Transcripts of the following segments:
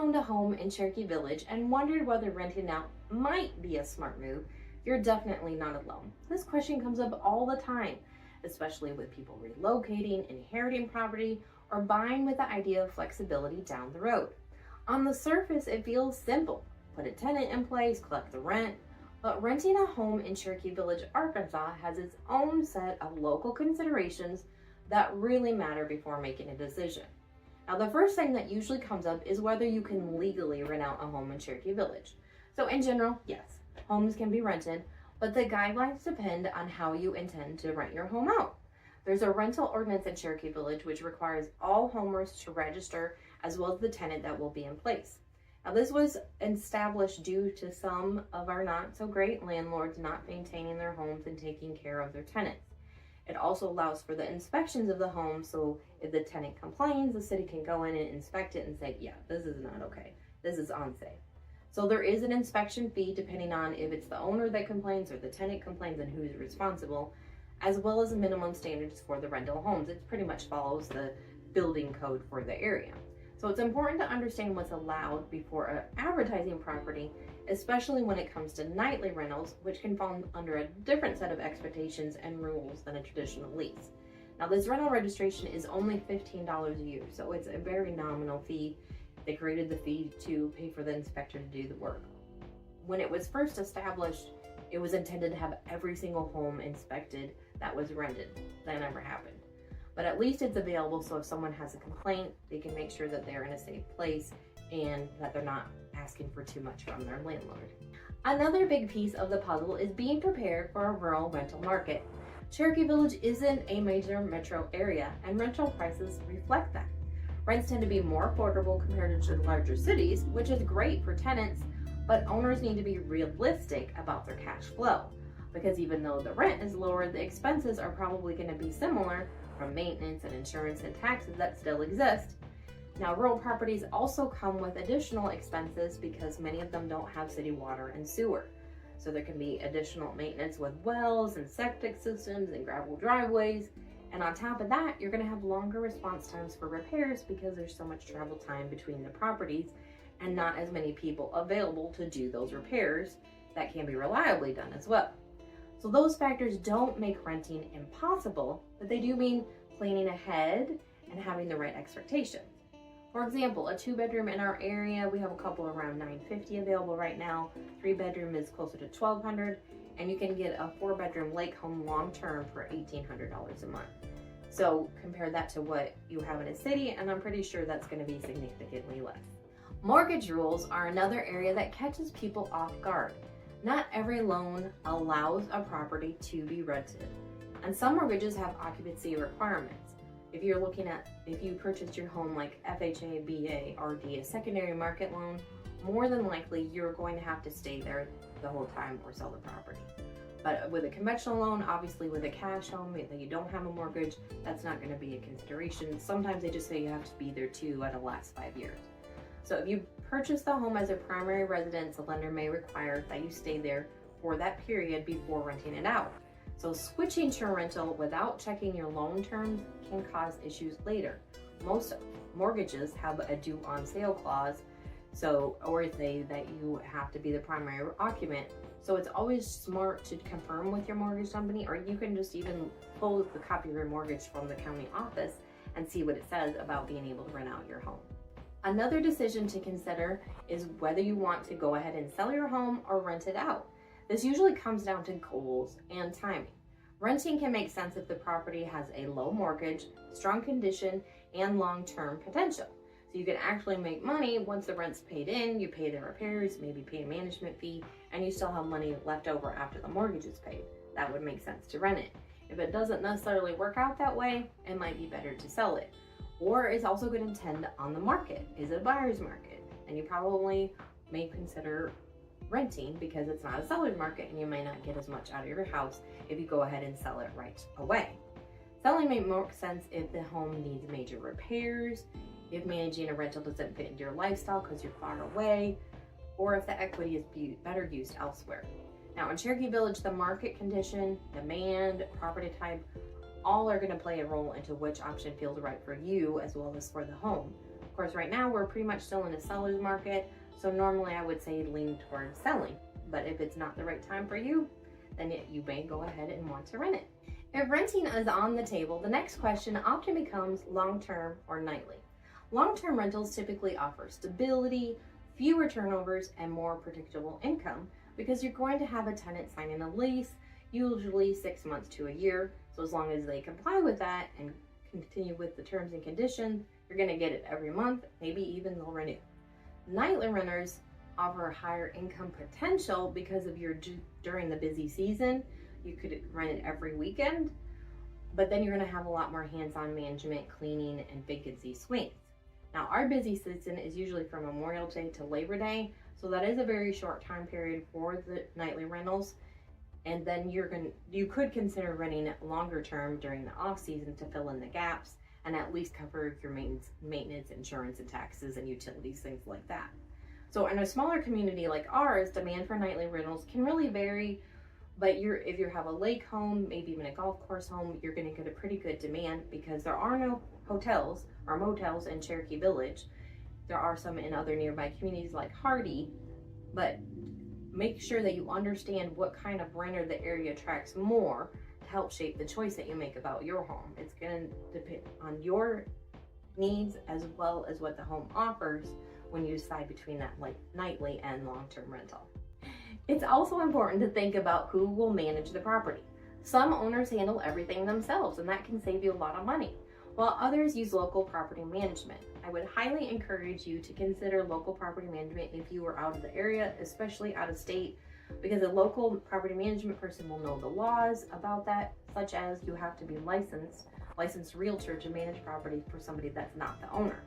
owned a home in Cherokee Village and wondered whether renting out might be a smart move, you're definitely not alone. This question comes up all the time, especially with people relocating, inheriting property, or buying with the idea of flexibility down the road. On the surface, it feels simple. Put a tenant in place, collect the rent. But renting a home in Cherokee Village, Arkansas has its own set of local considerations that really matter before making a decision. Now, the first thing that usually comes up is whether you can legally rent out a home in Cherokee Village. So in general, yes, homes can be rented, but the guidelines depend on how you intend to rent your home out. There's a rental ordinance in Cherokee Village which requires all homeowners to register as well as the tenant that will be in place. Now, this was established due to some of our not so great landlords not maintaining their homes and taking care of their tenants. It also allows for the inspections of the home, so if the tenant complains, the city can go in and inspect it and say, yeah, this is not okay, this is unsafe. So there is an inspection fee depending on if it's the owner that complains or the tenant complains and who's responsible, as well as minimum standards for the rental homes. It pretty much follows the building code for the area. So it's important to understand what's allowed before advertising property, especially when it comes to nightly rentals, which can fall under a different set of expectations and rules than a traditional lease. Now, this rental registration is only $15 a year, so it's a very nominal fee. They created the fee to pay for the inspector to do the work. When it was first established, it was intended to have every single home inspected that was rented. That never happened. But at least it's available, so if someone has a complaint, they can make sure that they're in a safe place and that they're not asking for too much from their landlord. Another big piece of the puzzle is being prepared for a rural rental market. Cherokee Village isn't a major metro area, and rental prices reflect that. Rents tend to be more affordable compared to larger cities, which is great for tenants, but owners need to be realistic about their cash flow, because even though the rent is lower, the expenses are probably going to be similar from maintenance and insurance and taxes that still exist. Now, rural properties also come with additional expenses because many of them don't have city water and sewer. So there can be additional maintenance with wells and septic systems and gravel driveways. And on top of that, you're going to have longer response times for repairs because there's so much travel time between the properties and not as many people available to do those repairs that can be reliably done as well. So those factors don't make renting impossible, but they do mean planning ahead and having the right expectations. For example, a 2-bedroom in our area, we have a couple around $950 available right now. 3-bedroom is closer to $1,200, and you can get a 4-bedroom lake home long-term for $1,800 a month. So compare that to what you have in a city, and I'm pretty sure that's going to be significantly less. Mortgage rules are another area that catches people off guard. Not every loan allows a property to be rented, and some mortgages have occupancy requirements. If you purchased your home like FHA, BA, RD, a secondary market loan, more than likely you're going to have to stay there the whole time or sell the property. But with a conventional loan, obviously with a cash home, if you don't have a mortgage, that's not going to be a consideration. Sometimes they just say you have to be there too at the last 5 years. So if you purchase the home as a primary residence, the lender may require that you stay there for that period before renting it out. So switching to rental without checking your loan terms can cause issues later. Most mortgages have a due on sale clause, or say that you have to be the primary occupant. So it's always smart to confirm with your mortgage company, or you can just even pull the copy of your mortgage from the county office and see what it says about being able to rent out your home. Another decision to consider is whether you want to go ahead and sell your home or rent it out. This usually comes down to goals and timing. Renting can make sense if the property has a low mortgage, strong condition, and long-term potential. So you can actually make money once the rent's paid in, you pay the repairs, maybe pay a management fee, and you still have money left over after the mortgage is paid. That would make sense to rent it. If it doesn't necessarily work out that way, it might be better to sell it. Or it's also going to depend on the market. Is it a buyer's market? And you probably may consider renting because it's not a seller's market and you may not get as much out of your house if you go ahead and sell it right away. Selling may make sense if the home needs major repairs, if managing a rental doesn't fit into your lifestyle because you're far away, or if the equity is better used elsewhere. Now in Cherokee Village, the market condition, demand, property type, all are going to play a role into which option feels right for you as well as for the home. Of course, right now we're pretty much still in a seller's market, so normally I would say lean towards selling. But if it's not the right time for you, then you may go ahead and want to rent it. If renting is on the table, the next question often becomes long-term or nightly. Long-term rentals typically offer stability, fewer turnovers, and more predictable income because you're going to have a tenant signing a lease, usually 6 months to a year. So as long as they comply with that and continue with the terms and conditions, you're going to get it every month, maybe even they'll renew. Nightly renters offer higher income potential because of during the busy season, you could rent it every weekend, but then you're going to have a lot more hands-on management, cleaning, and vacancy swings. Now, our busy season is usually from Memorial Day to Labor Day, so that is a very short time period for the nightly rentals. And then you could consider renting it longer term during the off season to fill in the gaps and at least cover your maintenance, insurance, and taxes and utilities, things like that. So in a smaller community like ours, demand for nightly rentals can really vary, but if you have a lake home, maybe even a golf course home, you're going to get a pretty good demand because there are no hotels or motels in Cherokee Village. There are some in other nearby communities like Hardy, but make sure that you understand what kind of renter the area attracts more to help shape the choice that you make about your home. It's going to depend on your needs as well as what the home offers when you decide between that nightly and long-term rental. It's also important to think about who will manage the property. Some owners handle everything themselves, and that can save you a lot of money, while others use local property management. I would highly encourage you to consider local property management if you are out of the area, especially out of state, because a local property management person will know the laws about that, such as you have to be licensed realtor to manage property for somebody that's not the owner.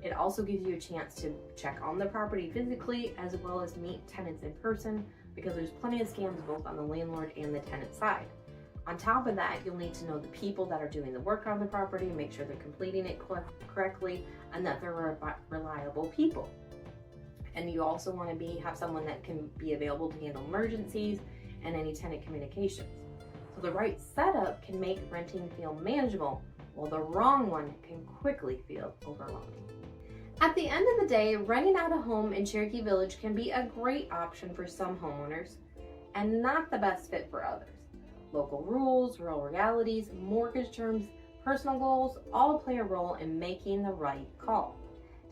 It also gives you a chance to check on the property physically as well as meet tenants in person, because there's plenty of scams both on the landlord and the tenant side. On top of that, you'll need to know the people that are doing the work on the property, make sure they're completing it correctly, and that they're reliable people. And you also want to have someone that can be available to handle emergencies and any tenant communications. So the right setup can make renting feel manageable, while the wrong one can quickly feel overwhelming. At the end of the day, renting out a home in Cherokee Village can be a great option for some homeowners and not the best fit for others. Local rules, rural realities, mortgage terms, personal goals all play a role in making the right call.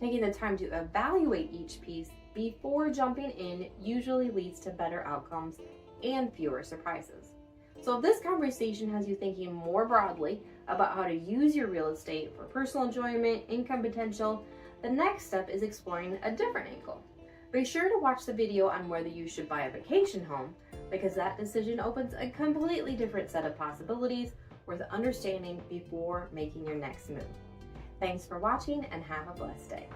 Taking the time to evaluate each piece before jumping in usually leads to better outcomes and fewer surprises. So if this conversation has you thinking more broadly about how to use your real estate for personal enjoyment, income potential, the next step is exploring a different angle. Be sure to watch the video on whether you should buy a vacation home, because that decision opens a completely different set of possibilities worth understanding before making your next move. Thanks for watching and have a blessed day.